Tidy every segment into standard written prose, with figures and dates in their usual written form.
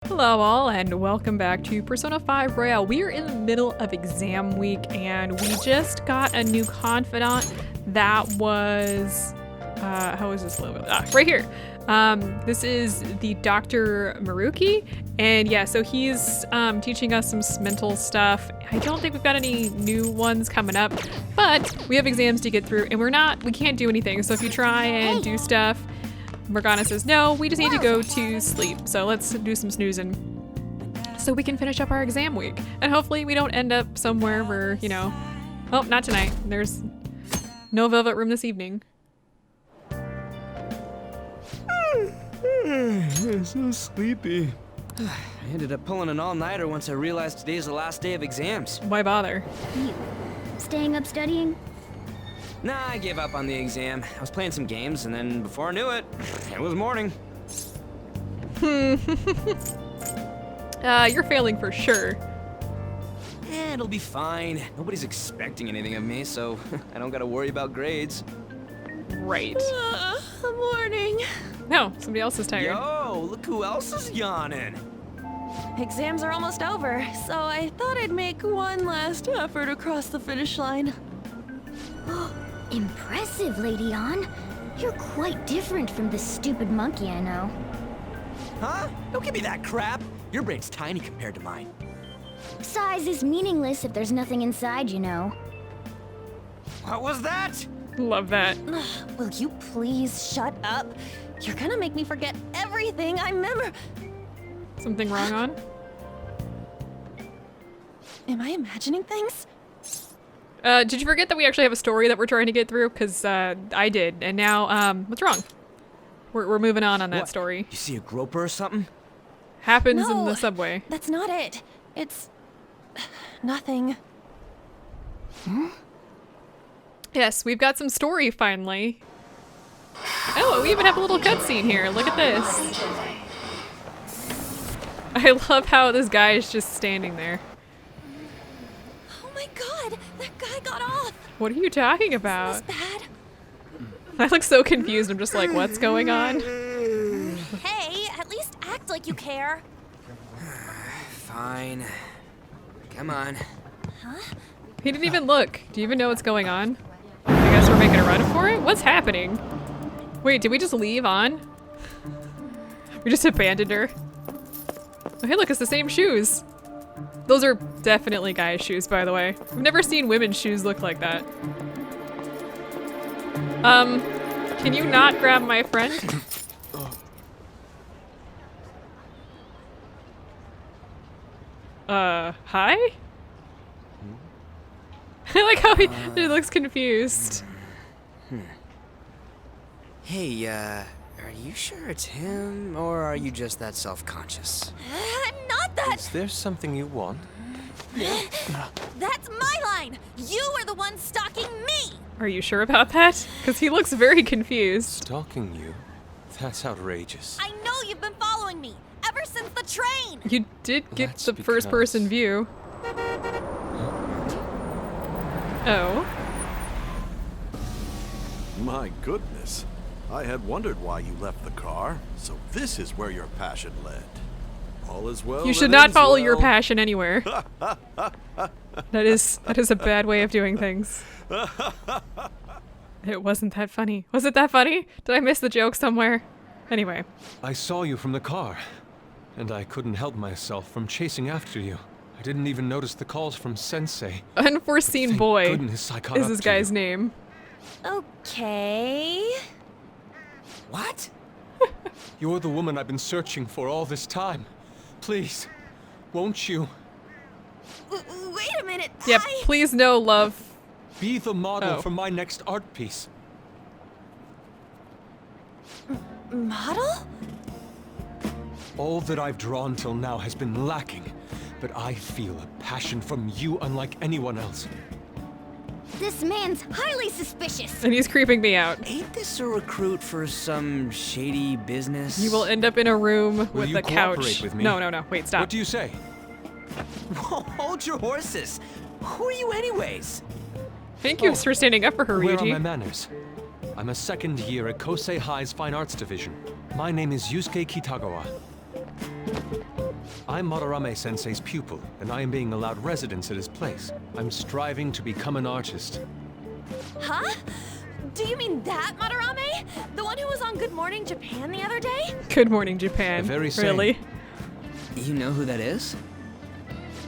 Hello all and welcome back to Persona 5 Royale. We are in the middle of exam week and we just got a new confidant that was, how is this logo? Right here. This is the Dr. Maruki, and yeah, so he's teaching us some mental stuff. I don't think we've got any new ones coming up, but we have exams to get through and we can't do anything. So if you try and do stuff, Morgana says, no, we just need to go to sleep. So let's do some snoozing so we can finish up our exam week. And hopefully we don't end up somewhere where, you know, oh, not tonight. There's no velvet room this evening. I'm so sleepy. I ended up pulling an all-nighter once I realized today's the last day of exams. Why bother? You staying up studying? Nah, I gave up on the exam. I was playing some games, and then before I knew it, it was morning. You're failing for sure. It'll be fine. Nobody's expecting anything of me, so I don't gotta worry about grades. Right. Morning. No, somebody else is tired. Yo, look who else is yawning. Exams are almost over, so I thought I'd make one last effort across the finish line. Impressive, Lady Ann. You're quite different from the stupid monkey I know. Huh? Don't give me that crap. Your brain's tiny compared to mine. Size is meaningless if there's nothing inside, you know. What was that? Love that. Will you please shut up? You're gonna make me forget everything I remember. Something wrong on? Am I imagining things? Did you forget that we actually have a story that we're trying to get through? Because I did, and now, what's wrong? We're moving on that What? story. You see a groper or something? Happens in No. the subway. That's not it. It's nothing. Yes, we've got some story finally. Oh, we even have a little cutscene here. Look at this. I love how this guy is just standing there. Oh my god, that guy got off. What are you talking That's about? bad. I look so confused. I'm just like, what's going on? Hey, at least act like you care. Fine. Come on. He didn't even look. Do you even know what's going on? I guess we're making a run for it? What's happening? Wait, did we just leave on? We just abandoned her. Oh, hey, look, it's the same shoes. Those are definitely guys' shoes, by the way. I've never seen women's shoes look like that. Can you not grab my friend? Hi? I like how he looks confused. Hey, are you sure it's him, or are you just that self-conscious? I'm not that. Is there something you want? That's my line. You are the one stalking me. Are you sure about that? Because he looks very confused. Stalking you? That's outrageous. I know you've been following me ever since the train. You did get That's the because- first-person view. Oh. My goodness. I had wondered why you left the car, so this is where your passion led. All is well. You should that not ends follow your well. passion anywhere. That is a bad way of doing things. It wasn't that funny. Was it that funny? Did I miss the joke somewhere? Anyway. I saw you from the car, and I couldn't help myself from chasing after you. I didn't even notice the calls from Sensei. Unforeseen Thank boy goodness I caught is up this to guy's you. name. Okay. What? You're the woman I've been searching for all this time. Please, won't you Wait a minute. Yep, please no love. be the model Oh. for my next art piece? Model? All that I've drawn till now has been lacking, but I feel a passion from you unlike anyone else. This man's highly suspicious. And he's creeping me out. Ain't this a recruit for some shady business? You will end up in a room with you a couch. cooperate with me? No. Wait, stop. What do you say? Hold your horses. Who are you anyways? Thank you for standing up for her, Where are my Ryuji. manners? I'm a second year at Kosei High's Fine Arts Division. My name is Yusuke Kitagawa. I'm Madarame-sensei's pupil, and I am being allowed residence at his place. I'm striving to become an artist. Huh? Do you mean that Madarame? The one who was on Good Morning Japan the other day? Good Morning Japan. The very same. Really? You know who that is?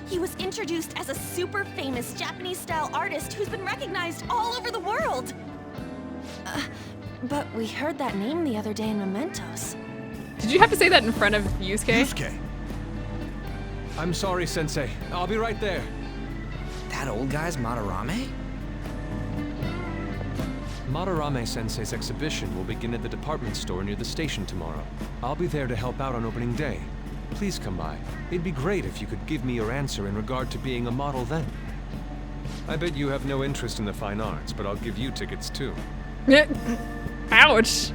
He was introduced as a super famous Japanese-style artist who's been recognized all over the world. But we heard that name the other day in Mementos. Did you have to say that in front of Yusuke? Yusuke, I'm sorry, Sensei. I'll be right there. That old guy's Madarame? Madarame-sensei's exhibition will begin at the department store near the station tomorrow. I'll be there to help out on opening day. Please come by. It'd be great if you could give me your answer in regard to being a model then. I bet you have no interest in the fine arts, but I'll give you tickets too. Ouch.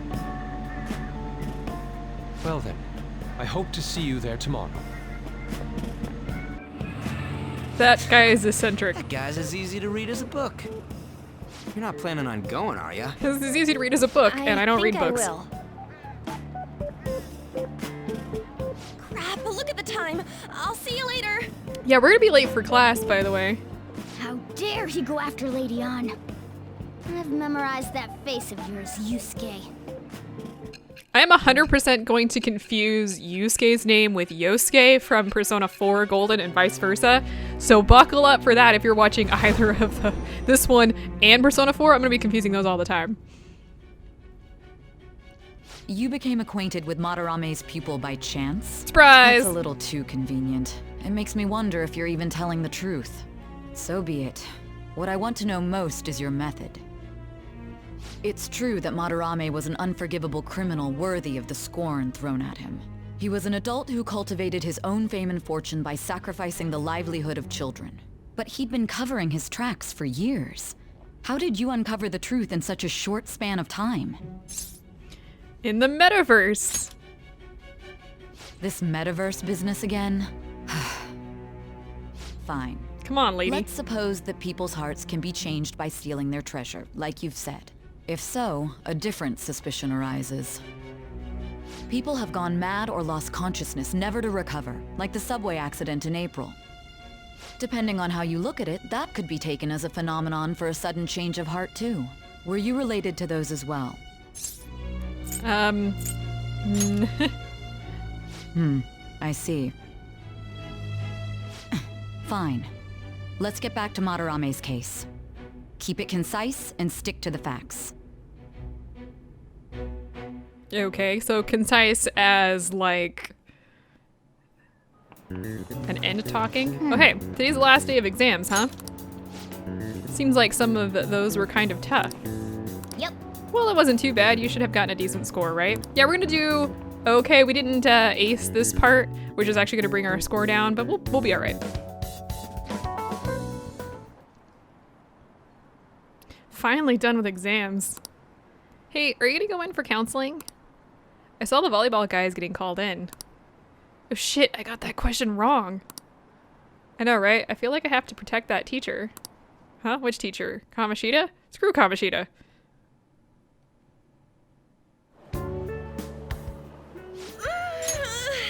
Well then, I hope to see you there tomorrow. That guy is eccentric. That guy's as easy to read as a book. You're not planning on going, are ya? This is easy to read as a book, and I don't read books. I will. Crap, look at the time. I'll see you later. Yeah, we're gonna be late for class, by the way. How dare he go after Lady Ann? I've memorized that face of yours, Yusuke. I am 100% going to confuse Yusuke's name with Yosuke from Persona 4 Golden and vice versa. So buckle up for that if you're watching either of this one and Persona 4. I'm going to be confusing those all the time. You became acquainted with Madarame's pupil by chance? Surprise! That's a little too convenient. It makes me wonder if you're even telling the truth. So be it. What I want to know most is your method. It's true that Madarame was an unforgivable criminal worthy of the scorn thrown at him. He was an adult who cultivated his own fame and fortune by sacrificing the livelihood of children. But he'd been covering his tracks for years. How did you uncover the truth in such a short span of time? In the metaverse. This metaverse business again? Fine. Come on, lady. Let's suppose that people's hearts can be changed by stealing their treasure, like you've said. If so, a different suspicion arises. People have gone mad or lost consciousness, never to recover, like the subway accident in April. Depending on how you look at it, that could be taken as a phenomenon for a sudden change of heart too. Were you related to those as well? I see. Fine. Let's get back to Madarame's case. Keep it concise and stick to the facts. Okay, so concise as like an end talking. Okay, today's the last day of exams, huh? Seems like some of those were kind of tough. Yep. Well, it wasn't too bad. You should have gotten a decent score, right? Yeah, we're gonna do okay. We didn't ace this part, which is actually gonna bring our score down, but we'll be all right. Finally done with exams. Hey, are you gonna go in for counseling? I saw the volleyball guys getting called in. Oh shit, I got that question wrong. I know, right? I feel like I have to protect that teacher. Huh? Which teacher? Kamoshida? Screw Kamoshida.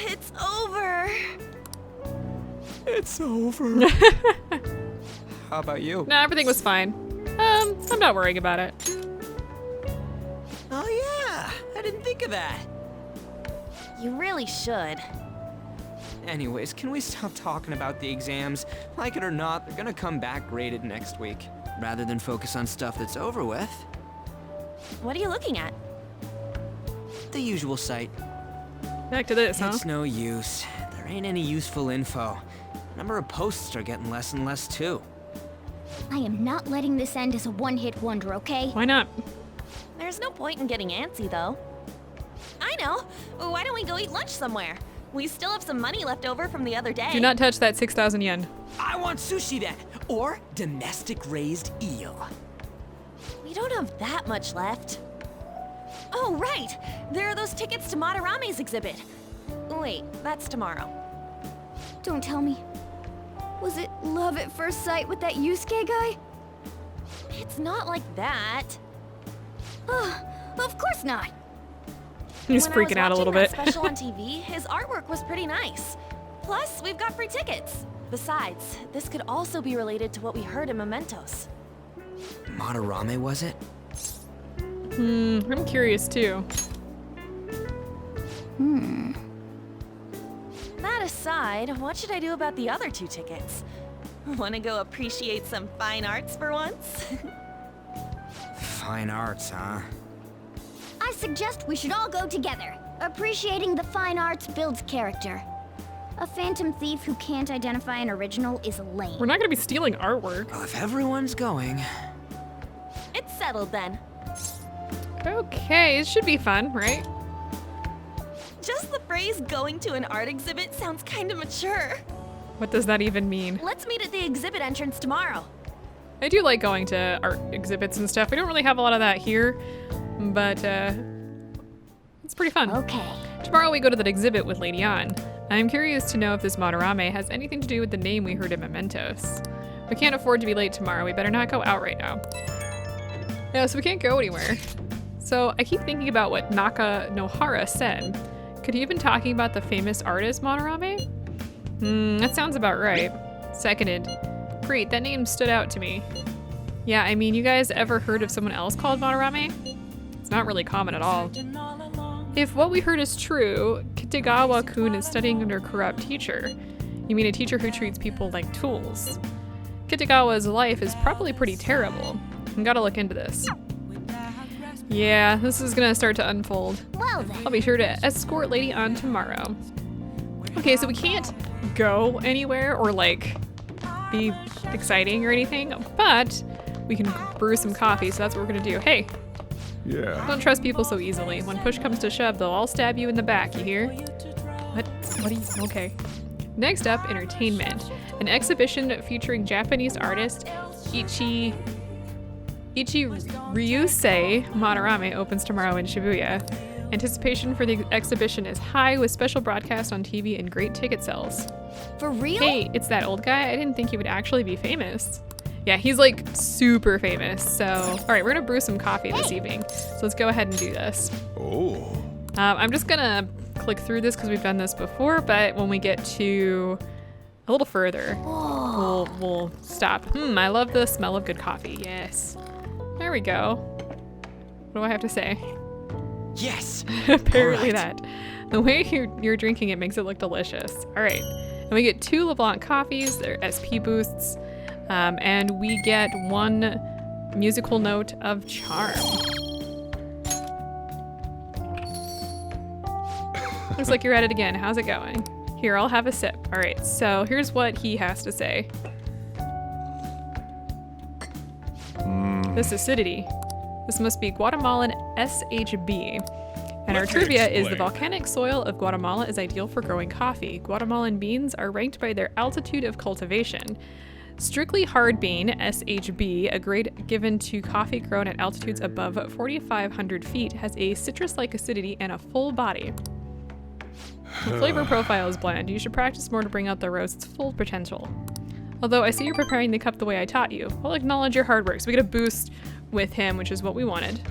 It's over. It's over. How about you? Nah, everything was fine. I'm not worrying about it. Oh yeah, I didn't think of that. You really should. Anyways, can we stop talking about the exams? Like it or not, they're gonna come back graded next week. Rather than focus on stuff that's over with. What are you looking at? The usual site. Back to this, huh? It's no use. There ain't any useful info. Number of posts are getting less and less too. I am not letting this end as a one-hit wonder, okay? Why not? There's no point in getting antsy, though. I know. Why don't we go eat lunch somewhere? We still have some money left over from the other day. Do not touch that 6,000 yen. I want sushi then, or domestic raised eel. We don't have that much left. Oh, right! There are those tickets to Madarame's exhibit. Wait, that's tomorrow. Don't tell me. Was it love at first sight with that Yusuke guy? It's not like that. Of course not. He's When I was freaking out a little watching bit. that special on TV, his artwork was pretty nice. Plus, we've got free tickets. Besides, this could also be related to what we heard in Mementos. Mathura, was it? I'm curious too. That aside, what should I do about the other 2 tickets? Wanna go appreciate some fine arts for once? Fine arts, huh? I suggest we should all go together. Appreciating the fine arts builds character. A phantom thief who can't identify an original is lame. We're not gonna be stealing artwork. Well, if everyone's going... It's settled then. Okay, it should be fun, right? Just the phrase going to an art exhibit sounds kinda mature. What does that even mean? Let's meet at the exhibit entrance tomorrow. I do like going to art exhibits and stuff. We don't really have a lot of that here, but it's pretty fun. Okay. Tomorrow we go to that exhibit with Lady An. I'm curious to know if this Mathura has anything to do with the name we heard in Mementos. We can't afford to be late tomorrow. We better not go out right now. Yeah, so we can't go anywhere. So I keep thinking about what Naka Nohara said. Could he have been talking about the famous artist Mathura? That sounds about right. Seconded. Great, that name stood out to me. Yeah, I mean, you guys ever heard of someone else called Mathura? It's not really common at all. If what we heard is true, Kitagawa-kun is studying under a corrupt teacher. You mean a teacher who treats people like tools. Kitagawa's life is probably pretty terrible. I gotta look into this. Yeah, this is gonna start to unfold. Well then. I'll be sure to escort Lady An tomorrow. Okay, so we can't go anywhere or like be exciting or anything, but we can brew some coffee, so that's what we're gonna do. Hey, Yeah. don't trust people so easily. When push comes to shove, they'll all stab you in the back, you hear? What are you, okay. Next up, entertainment. An exhibition featuring Japanese artist Ichi Ryusei Mathura opens tomorrow in Shibuya. Anticipation for the exhibition is high with special broadcast on TV and great ticket sales. For real? Hey, it's that old guy? I didn't think he would actually be famous. Yeah, he's like super famous. So, all right, we're gonna brew some coffee this evening. So let's go ahead and do this. Oh. I'm just gonna click through this because we've done this before, but when we get to a little further, we'll stop. I love the smell of good coffee. Yes. There we go. What do I have to say? Yes! Apparently Alright. that. The way you're drinking it makes it look delicious. All right. And we get 2 LeBlanc coffees. They're SP boosts. And we get 1 musical note of charm. Looks like you're at it again. How's it going? Here, I'll have a sip. All right, so here's what he has to say. This acidity. This must be Guatemalan SHB. And our trivia is the volcanic soil of Guatemala is ideal for growing coffee. Guatemalan beans are ranked by their altitude of cultivation. Strictly hard bean, SHB, a grade given to coffee grown at altitudes above 4,500 feet, has a citrus-like acidity and a full body. The flavor profile is bland. You should practice more to bring out the roast's full potential. Although I see you're preparing the cup the way I taught you. I'll acknowledge your hard work. So we get a boost with him, which is what we wanted.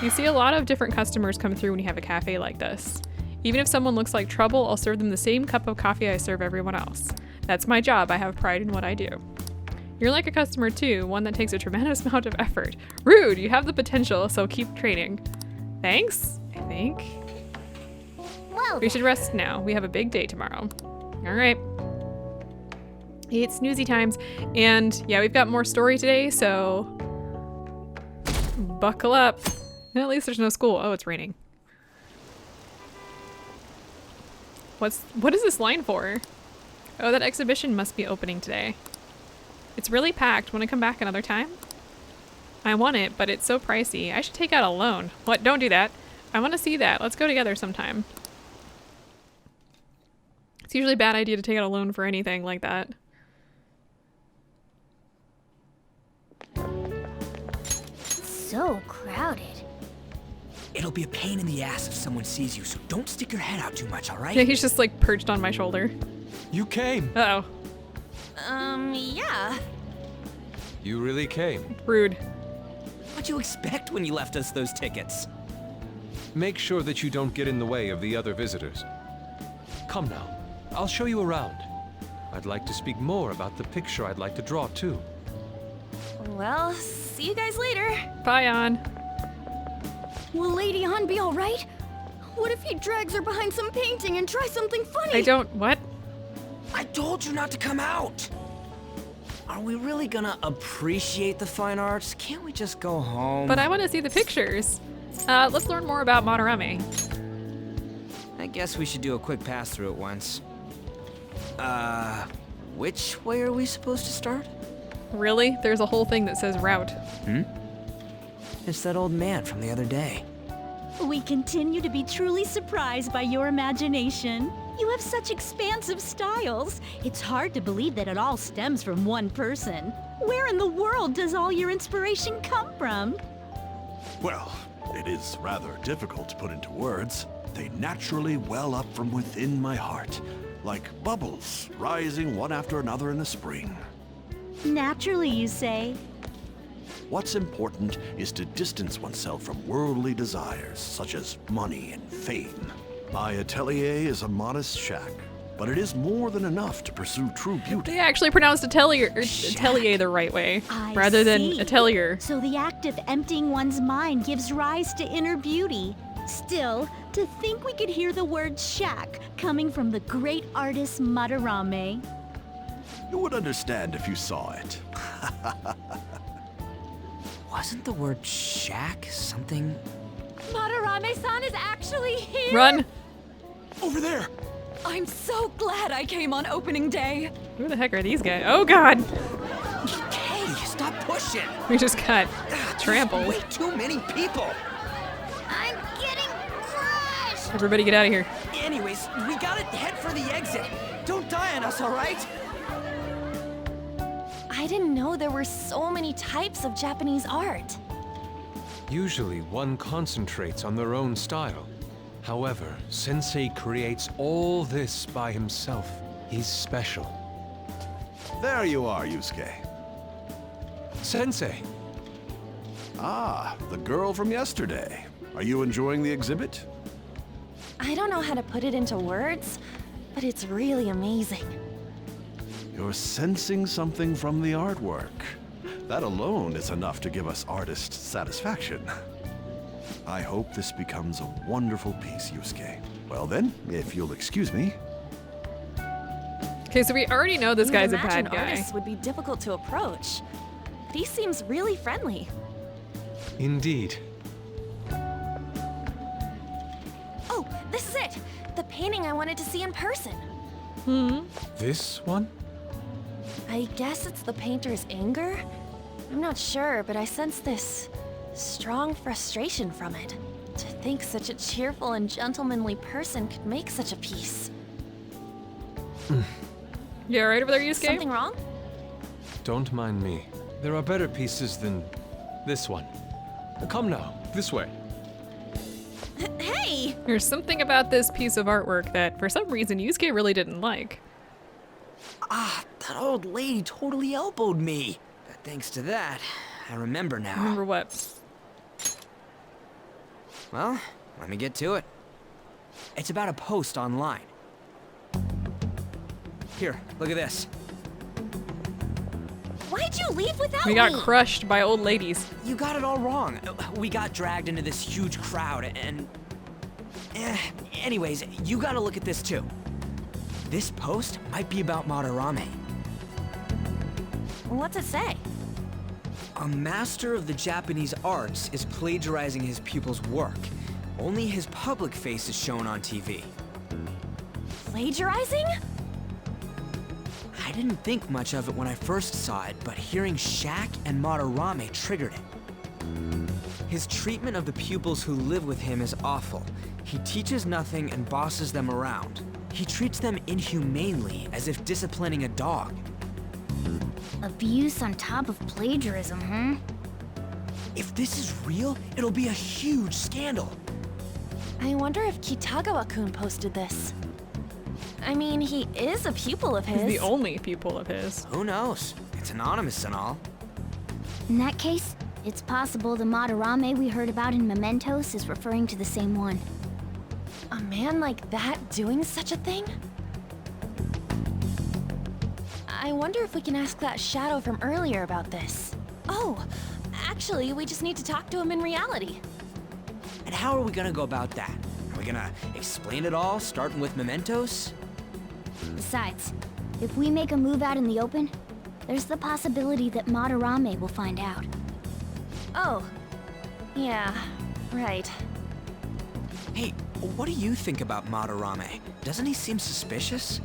You see a lot of different customers come through when you have a cafe like this. Even if someone looks like trouble, I'll serve them the same cup of coffee I serve everyone else. That's my job. I have pride in what I do. You're like a customer too, one that takes a tremendous amount of effort. Rude, you have the potential, so keep training. Thanks, I think. Well, We should rest now. We have a big day tomorrow. All right. It's snoozy times. And yeah, we've got more story today, so buckle up. And at least there's no school. Oh, it's raining. What is this line for? Oh, that exhibition must be opening today. It's really packed. Want to come back another time? I want it, but it's so pricey. I should take out a loan. What? Don't do that. I want to see that. Let's go together sometime. It's usually a bad idea to take out a loan for anything like that. so crowded. It'll be a pain in the ass if someone sees you, so don't stick your head out too much, all right? Yeah, he's just like perched on my shoulder. You came. Uh-oh. Yeah. You really came. Rude. What'd you expect when you left us those tickets? Make sure that you don't get in the way of the other visitors. Come now. I'll show you around. I'd like to speak more about the picture I'd like to draw, too. Well, see you guys later. Bye, An. Will Lady Han be alright? What if he drags her behind some painting and tries something funny? What? I told you not to come out! Are we really gonna appreciate the fine arts? Can't we just go home? But I want to see the pictures. Let's learn more about Mathura Maze. I guess we should do a quick pass through it once. Which way are we supposed to start? Really? There's a whole thing that says route. It's that old man from the other day. We continue to be truly surprised by your imagination. You have such expansive styles. It's hard to believe that it all stems from one person. Where in the world does all your inspiration come from? Well, it is rather difficult to put into words. They naturally well up from within my heart, like bubbles rising one after another in the spring. Naturally, you say. What's important is to distance oneself from worldly desires, such as money and fame. My atelier is a modest shack, but it is more than enough to pursue true beauty. They actually pronounced atelier the right way, rather than atelier. So the act of emptying one's mind gives rise to inner beauty. Still, to think we could hear the word shack coming from the great artist Mathura Maze. You would understand if you saw it. Wasn't the word shack something? Mathura Maze-san is actually here! Run! Over there! I'm so glad I came on opening day. Who the heck are these guys? Oh god! Hey, stop pushing! We just got trampled. Way too many people! I'm getting crushed! Everybody get out of here. Anyways, we gotta head for the exit. Don't die on us, alright? I didn't know there were so many types of Japanese art. Usually, one concentrates on their own style. However, Sensei creates all this by himself. He's special. There you are, Yusuke. Sensei! Ah, the girl from yesterday. Are you enjoying the exhibit? I don't know how to put it into words, but it's really amazing. You're sensing something from the artwork. That alone is enough to give us artist satisfaction. I hope this becomes a wonderful piece, Yusuke. Well then, if you'll excuse me. Okay, so we already know this guy's a You'd imagine bad guy. artists would be difficult to approach, but he seems really friendly. Indeed. Oh, this is it! The painting I wanted to see in person. This one? I guess it's the painter's anger? I'm not sure, but I sense this strong frustration from it. To think such a cheerful and gentlemanly person could make such a piece. You alright over there, Yusuke? Something wrong? Don't mind me. There are better pieces than this one. Come now, this way. Hey! There's something about this piece of artwork that, for some reason, Yusuke really didn't like. Ah, that old lady totally elbowed me. But thanks to that, I remember now. Remember what? Well, let me get to it. It's about a post online. Here, look at this. Why'd you leave without We got me? crushed by old ladies. You got it all wrong. We got dragged into this huge crowd and... anyways, you gotta look at this too. This post might be about Mathura Maze. What's it say? A master of the Japanese arts is plagiarizing his pupil's work. Only his public face is shown on TV. Plagiarizing? I didn't think much of it when I first saw it, but hearing Shack and Mathura Maze triggered it. His treatment of the pupils who live with him is awful. He teaches nothing and bosses them around. He treats them inhumanely, as if disciplining a dog. Abuse on top of plagiarism, huh? If this is real, it'll be a huge scandal. I wonder if Kitagawa-kun posted this. I mean, he is a pupil of his. He's the only pupil of his. Who knows? It's anonymous and all. In that case, it's possible the Mathura Maze we heard about in Mementos is referring to the same one. A man like that doing such a thing? I wonder if we can ask that shadow from earlier about this. Oh, actually, we just need to talk to him in reality. And how are we gonna go about that? Are we gonna explain it all, starting with mementos? Besides, if we make a move out in the open, there's the possibility that Mathura will find out. Oh, yeah, right. Hey, what do you think about Mathura? Doesn't he seem suspicious?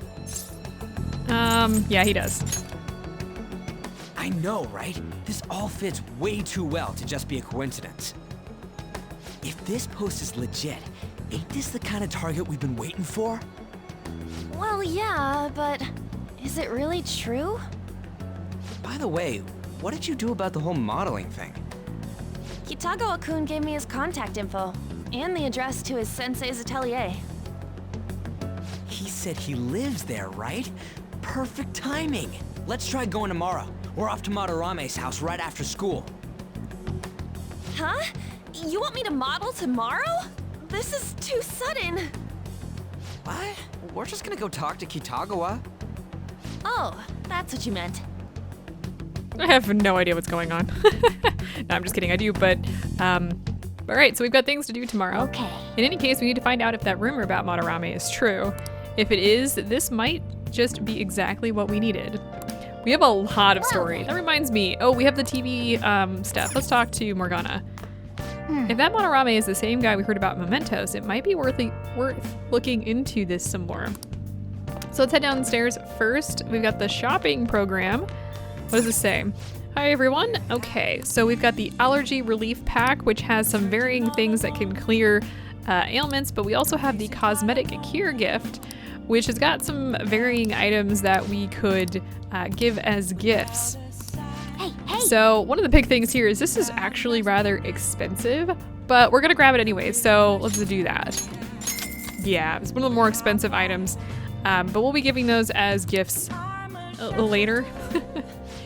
Yeah, he does. I know, right? This all fits way too well to just be a coincidence. If this post is legit, ain't this the kind of target we've been waiting for? Well, yeah, but is it really true? By the way, what did you do about the whole modeling thing? Kitagawa-kun gave me his contact info, and the address to his sensei's atelier. He said he lives there, right? Perfect timing. Let's try going tomorrow. We're off to Mathura's house right after school. Huh? You want me to model tomorrow? This is too sudden. What? We're just gonna go talk to Kitagawa. Oh, that's what you meant. I have no idea what's going on. No, I'm just kidding, I do, but all right, so we've got things to do tomorrow. Okay. In any case, we need to find out if that rumor about Mathura is true. If it is, this might just be exactly what we needed. We have a lot of story. That reminds me. Oh, we have the TV stuff. Let's talk to Morgana. If that Mathura is the same guy we heard about Mementos, it might be worth looking into this some more. So let's head downstairs first. We've got the shopping program. What does this say? Hi everyone. Okay, so we've got the allergy relief pack, which has some varying things that can clear ailments, but we also have the cosmetic cure gift, which has got some varying items that we could give as gifts. Hey. So one of the big things here is this is actually rather expensive, but we're gonna grab it anyway, so let's do that. Yeah, it's one of the more expensive items, but we'll be giving those as gifts later.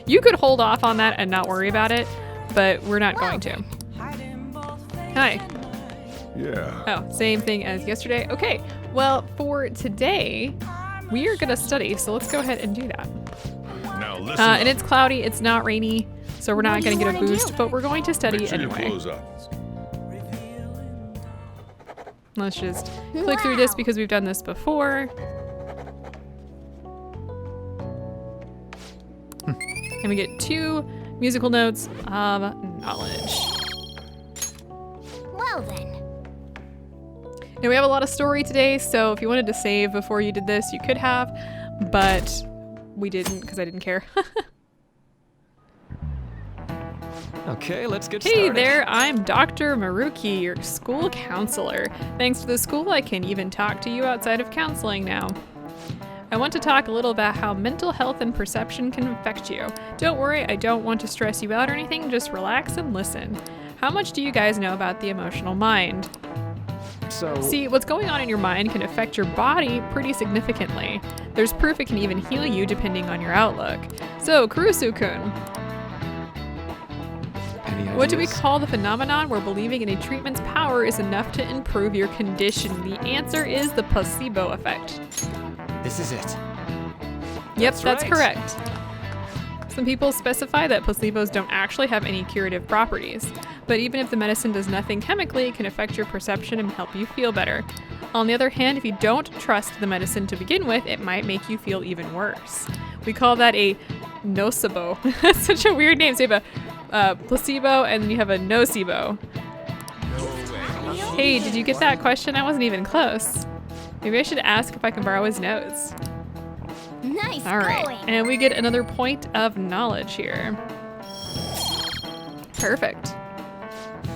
You could hold off on that and not worry about it, but we're not going to. Hi. Yeah. Oh, same thing as yesterday. Okay, well, for today, we are gonna study, so let's go ahead and do that. Now listen. And it's cloudy, it's not rainy, so we're not What do gonna you get a wanna boost, do? but we're going to study Make sure you anyway. close up. Let's just click through this Wow. because we've done this before. And we get 2 musical notes of knowledge. Well then. Now we have a lot of story today, so if you wanted to save before you did this, you could have, but we didn't because I didn't care. Okay, let's get Hey started. there, I'm Dr. Maruki, your school counselor. Thanks to the school, I can even talk to you outside of counseling now. I want to talk a little about how mental health and perception can affect you. Don't worry, I don't want to stress you out or anything, just relax and listen. How much do you guys know about the emotional mind? So, See, what's going on in your mind can affect your body pretty significantly. There's proof it can even heal you depending on your outlook. So, Kurusu-kun, any what do we ideas? call the phenomenon where believing in a treatment's power is enough to improve your condition? The answer is the placebo effect. This is it. Yep, that's right. correct. Some people specify that placebos don't actually have any curative properties, but even if the medicine does nothing chemically, it can affect your perception and help you feel better. On the other hand, if you don't trust the medicine to begin with, it might make you feel even worse. We call that a nocebo. That's such a weird name. So you have a placebo and then you have a nocebo. Hey, did you get that question? I wasn't even close. Maybe I should ask if I can borrow his notes. Nice All right, going. and we get another point of knowledge here. Perfect.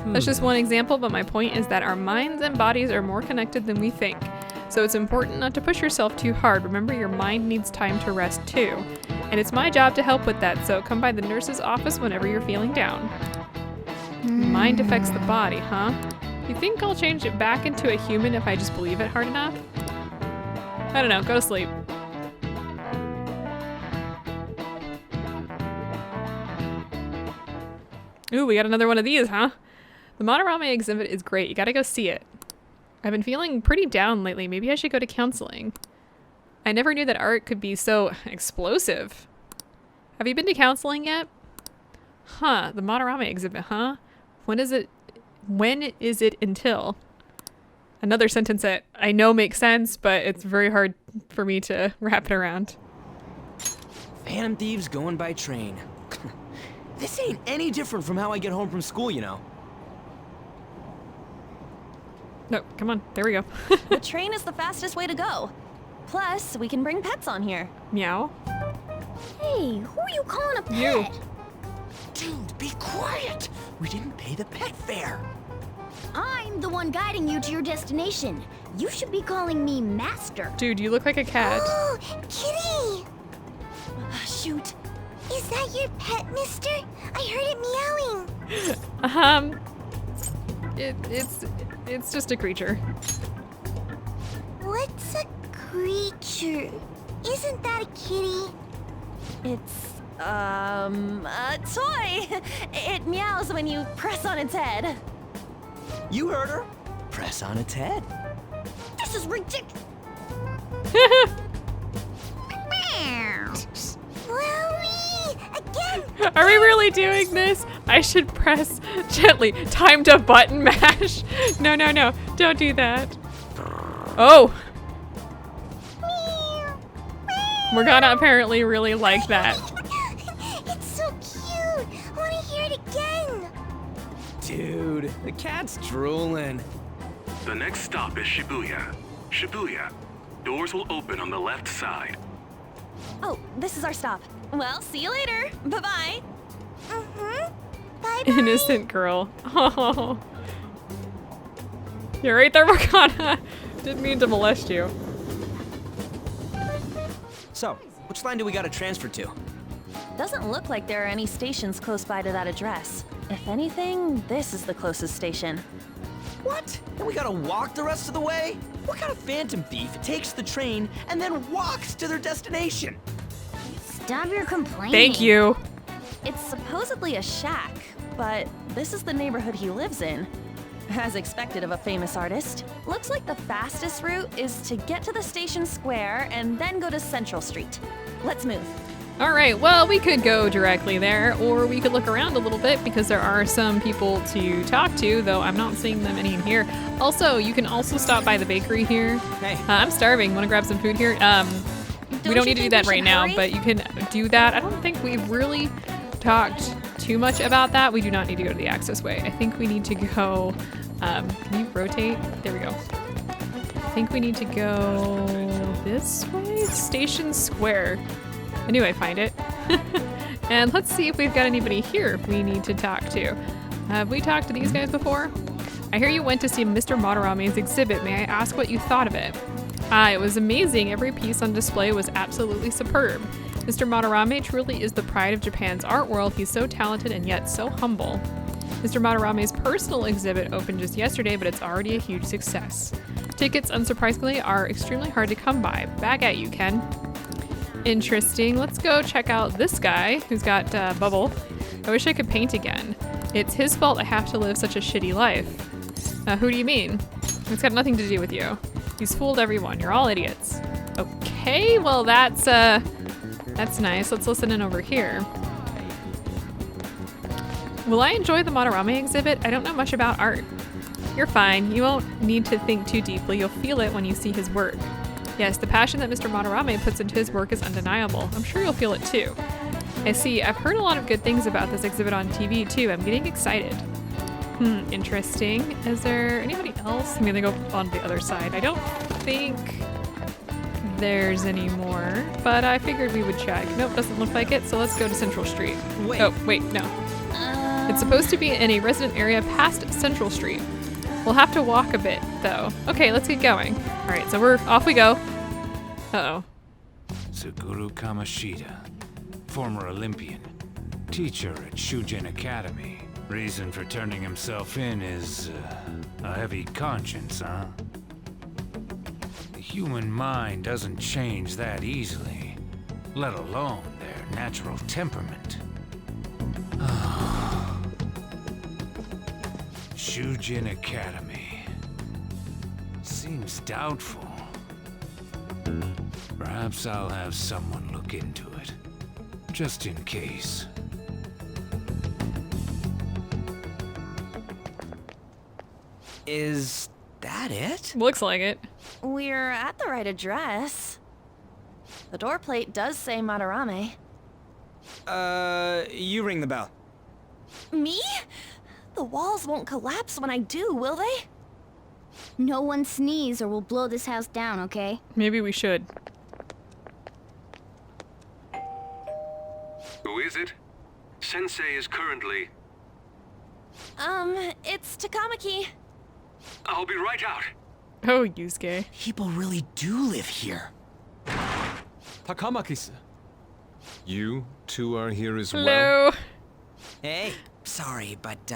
That's just one example, but my point is that our minds and bodies are more connected than we think. So it's important not to push yourself too hard. Remember, your mind needs time to rest too. And it's my job to help with that, so come by the nurse's office whenever you're feeling down. Mind affects the body, huh? You think I'll change it back into a human if I just believe it hard enough? I don't know, go to sleep. Ooh, we got another one of these, huh? The Mathura exhibit is great. You gotta go see it. I've been feeling pretty down lately. Maybe I should go to counseling. I never knew that art could be so explosive. Have you been to counseling yet? Huh, the Mathura Maze exhibit, huh? When is it until? Another sentence that I know makes sense, but it's very hard for me to wrap it around. Phantom thieves going by train. This ain't any different from how I get home from school, you know. No, come on, there we go. The train is the fastest way to go. Plus, we can bring pets on here. Meow. Hey, who are you calling a pet? You. Dude, be quiet! We didn't pay the pet fare. I'm the one guiding you to your destination. You should be calling me Master. Dude, you look like a cat. Oh, kitty! Shoot. Is that your pet, mister? I heard it meowing. It's just a creature. What's a creature? Isn't that a kitty? It's, a toy. It meows when you press on its head. You heard her. Press on its head. This is ridiculous. Wowie! Again! Are we really doing this? I should press gently. Time to button mash. No, no, no. Don't do that. Oh. Morgana apparently really liked that. It's so cute! I want to hear it again! Dude, the cat's drooling. The next stop is Shibuya. Shibuya. Doors will open on the left side. Oh, this is our stop. Well, see you later. Bye-bye. Mm-hmm. Bye-bye. Innocent girl. Oh. You're right there, Morgana. Didn't mean to molest you. So, which line do we gotta transfer to? Doesn't look like there are any stations close by to that address. If anything, this is the closest station. What? And we gotta walk the rest of the way? What kind of phantom thief takes the train and then walks to their destination? Stop your complaining. Thank you. It's supposedly a shack, but this is the neighborhood he lives in. As expected of a famous artist. Looks like the fastest route is to get to the station square and then go to Central Street. Let's move. All right, well, we could go directly there, or we could look around a little bit because there are some people to talk to, though I'm not seeing them any in here. Also, you can also stop by the bakery here. Hey. I'm starving. Want to grab some food here? We don't need to do that right now, but you can do that. I don't think we've really talked too much about that. We do not need to go to the access way. I think we need to go, can you rotate? There we go. I think we need to go this way? Station Square. I knew I'd find it. And let's see if we've got anybody here we need to talk to. Have we talked to these guys before? I hear you went to see Mr. Mathura Maze's exhibit. May I ask what you thought of it? It was amazing. Every piece on display was absolutely superb. Mr. Mathura Maze truly is the pride of Japan's art world. He's so talented and yet so humble. Mr. Mathura Maze's personal exhibit opened just yesterday, but it's already a huge success. Tickets, unsurprisingly, are extremely hard to come by. Back at you, Ken. Interesting. Let's go check out this guy who's got Bubble. I wish I could paint again. It's his fault I have to live such a shitty life. Who do you mean? It's got nothing to do with you. He's fooled everyone. You're all idiots. Okay, well that's nice. Let's listen in over here. Will I enjoy the Mathura Maze exhibit? I don't know much about art. You're fine. You won't need to think too deeply. You'll feel it when you see his work. Yes, the passion that Mr. Mathura Maze puts into his work is undeniable. I'm sure you'll feel it too. I see. I've heard a lot of good things about this exhibit on TV too. I'm getting excited. Interesting. Is there anybody else? I'm gonna go on the other side. I don't think there's any more, but I figured we would check. Nope, doesn't look like it, so let's go to Central Street. Wait. Oh, wait, no. It's supposed to be in a resident area past Central Street. We'll have to walk a bit, though. Okay, let's get going. All right, so we're off we go. Uh-oh. Suguru Kamashita, former Olympian, teacher at Shujin Academy. Reason for turning himself in is a heavy conscience, huh? The human mind doesn't change that easily, let alone their natural temperament. Shujin Academy. Seems doubtful. Perhaps I'll have someone look into it. just in case. Is that it? Looks like it. We're at the right address. The door plate does say Madarame. You ring the bell. Me? The walls won't collapse when I do, will they? No one sneeze or we'll blow this house down, okay? Maybe we should. Who is it? Sensei is currently... It's Takamaki. I'll be right out. Oh, Yusuke. People really do live here. Takamaki-san. You two are here as well? Hello. Hey, sorry, but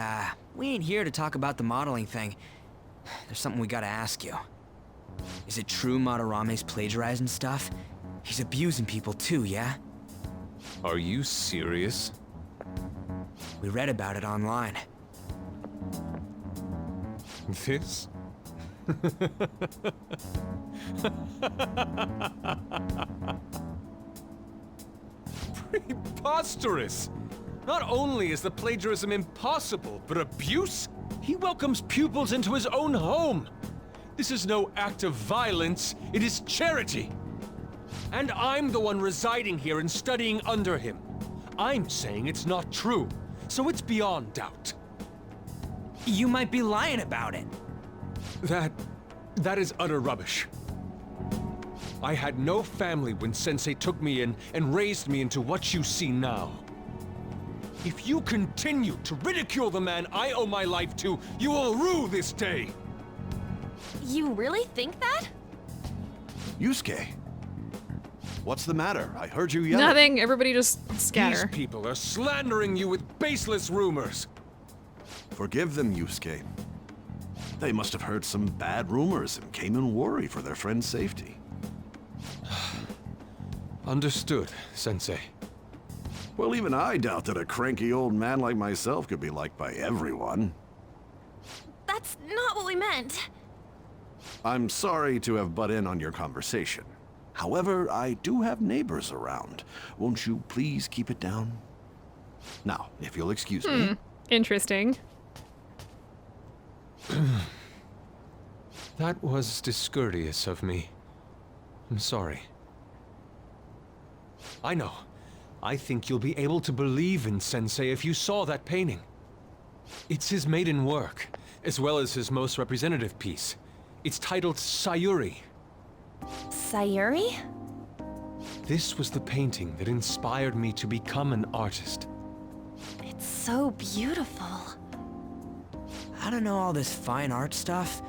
we ain't here to talk about the modeling thing. There's something we gotta ask you. Is it true Madarame's plagiarizing stuff? He's abusing people too, yeah? Are you serious? We read about it online. This? Preposterous! Not only is the plagiarism impossible, but abuse? He welcomes pupils into his own home! This is no act of violence, it is charity! And I'm the one residing here and studying under him. I'm saying it's not true, so it's beyond doubt. You might be lying about it. That is utter rubbish. I had no family when Sensei took me in and raised me into what you see now. If you continue to ridicule the man I owe my life to, you will rue this day! You really think that? Yusuke, what's the matter? I heard you yelling. Nothing. Everybody just scatter. These people are slandering you with baseless rumors. Forgive them, Yusuke. They must have heard some bad rumors and came in worry for their friend's safety. Understood, Sensei. Well, even I doubt that a cranky old man like myself could be liked by everyone. That's not what we meant. I'm sorry to have butt in on your conversation. However, I do have neighbors around. Won't you please keep it down? Now, if you'll excuse me. Interesting. That was discourteous of me. I'm sorry. I know. I think you'll be able to believe in Sensei if you saw that painting. It's his maiden work, as well as his most representative piece. It's titled Sayuri. Sayuri? This was the painting that inspired me to become an artist. It's so beautiful. I don't know all this fine art stuff,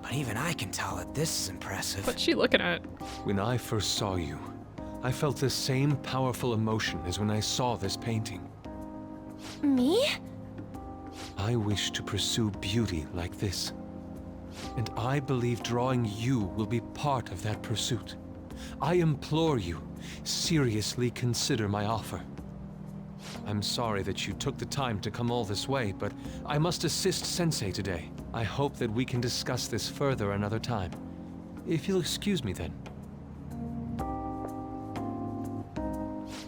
but even I can tell that this is impressive. What's she looking at? When I first saw you, I felt the same powerful emotion as when I saw this painting. Me? I wish to pursue beauty like this. And I believe drawing you will be part of that pursuit. I implore you, seriously consider my offer. I'm sorry that you took the time to come all this way, but I must assist Sensei today. I hope that we can discuss this further another time. If you'll excuse me then.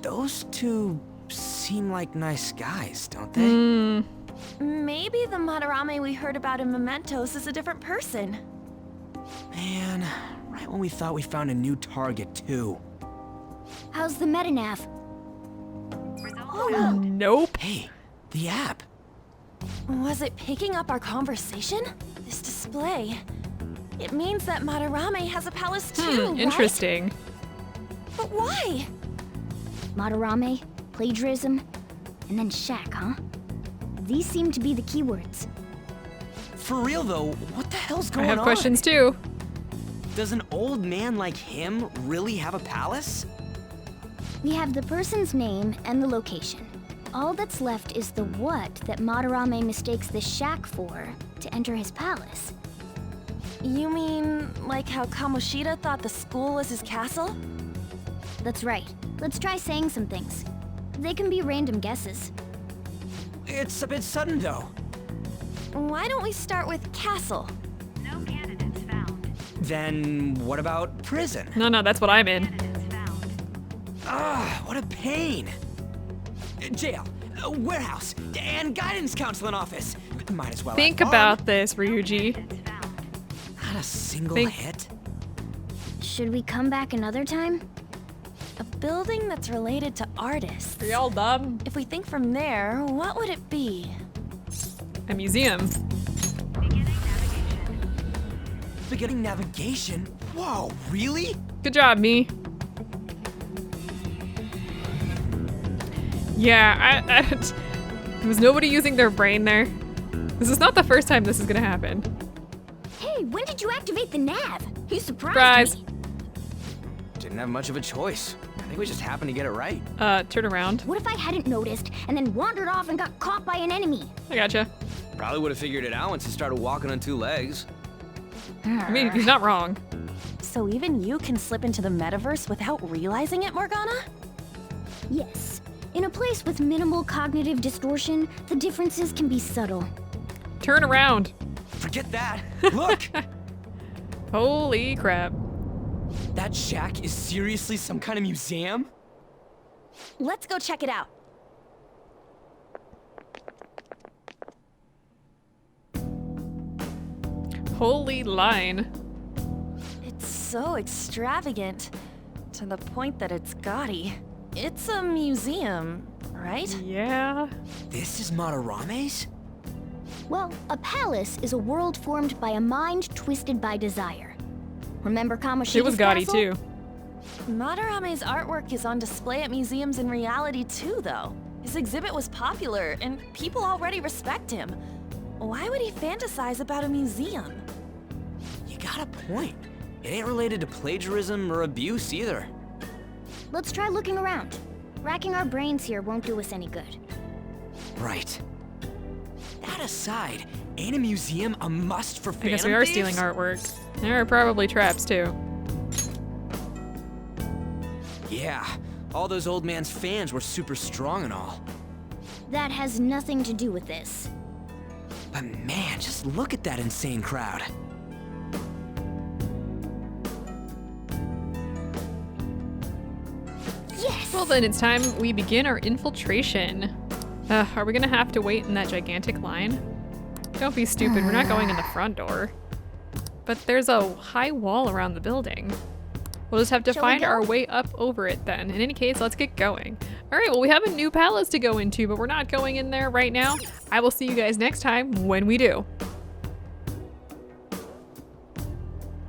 Those two seem like nice guys, don't they? Maybe the Madarame we heard about in Mementos is a different person. Man, right when we thought we found a new target, too. How's the metanav? Nope. Hey, the app. Was it picking up our conversation? This display. It means that Madarame has a palace too, right? Interesting. But why? Madarame, plagiarism, and then shack, huh? These seem to be the keywords. For real, though, what the hell's I going on? have questions too. Does an old man like him really have a palace? We have the person's name and the location. All that's left is the what that Madarame mistakes the shack for to enter his palace. You mean like how Kamoshida thought the school was his castle? That's right. Let's try saying some things. They can be random guesses. It's a bit sudden, though. Why don't we start with castle? No candidates found. Then what about prison? No, that's what I'm in. Ah, what a pain. jail, warehouse, and guidance counseling office. Might as well Think have about this, Ryuji. Not a single Think- hit. Should we come back another time? A building that's related to artists. Are y'all dumb? If we think from there, what would it be? A museum. Beginning navigation? Whoa, really? Good job, me. Yeah, was nobody using their brain there? This is not the first time this is gonna happen. Hey, when did you activate the nav? You Surprise. surprised me. Didn't have much of a choice. I think we just happened to get it right. Turn around. What if I hadn't noticed and then wandered off and got caught by an enemy? I gotcha. Probably would have figured it out once he started walking on 2 legs. I mean, he's not wrong. So even you can slip into the metaverse without realizing it, Morgana? Yes. In a place with minimal cognitive distortion, the differences can be subtle. Turn around. Forget that. Look! Holy crap. That shack is seriously some kind of museum? Let's go check it out. Holy line. It's so extravagant, to the point that it's gaudy. It's a museum, right? Yeah. This is Mathura Maze? Well, a palace is a world formed by a mind twisted by desire. Remember Kamoshida's It was gaudy castle? too. Madarame's artwork is on display at museums in reality too, though. His exhibit was popular, and people already respect him. Why would he fantasize about a museum? You got a point. It ain't related to plagiarism or abuse either. Let's try looking around. Racking our brains here won't do us any good. Right. That aside, ain't a museum a must for I Phantom guess we are thieves? stealing artwork. There are probably traps too. Yeah, all those old man's fans were super strong and all. That has nothing to do with this. But man, just look at that insane crowd. Yes! Well then, it's time we begin our infiltration. Are we gonna have to wait in that gigantic line? Don't be stupid, we're not going in the front door. But there's a high wall around the building. We'll just have to Shall we find go? our way up over it then. In any case, let's get going. All right, well, we have a new palace to go into, but we're not going in there right now. I will see you guys next time when we do.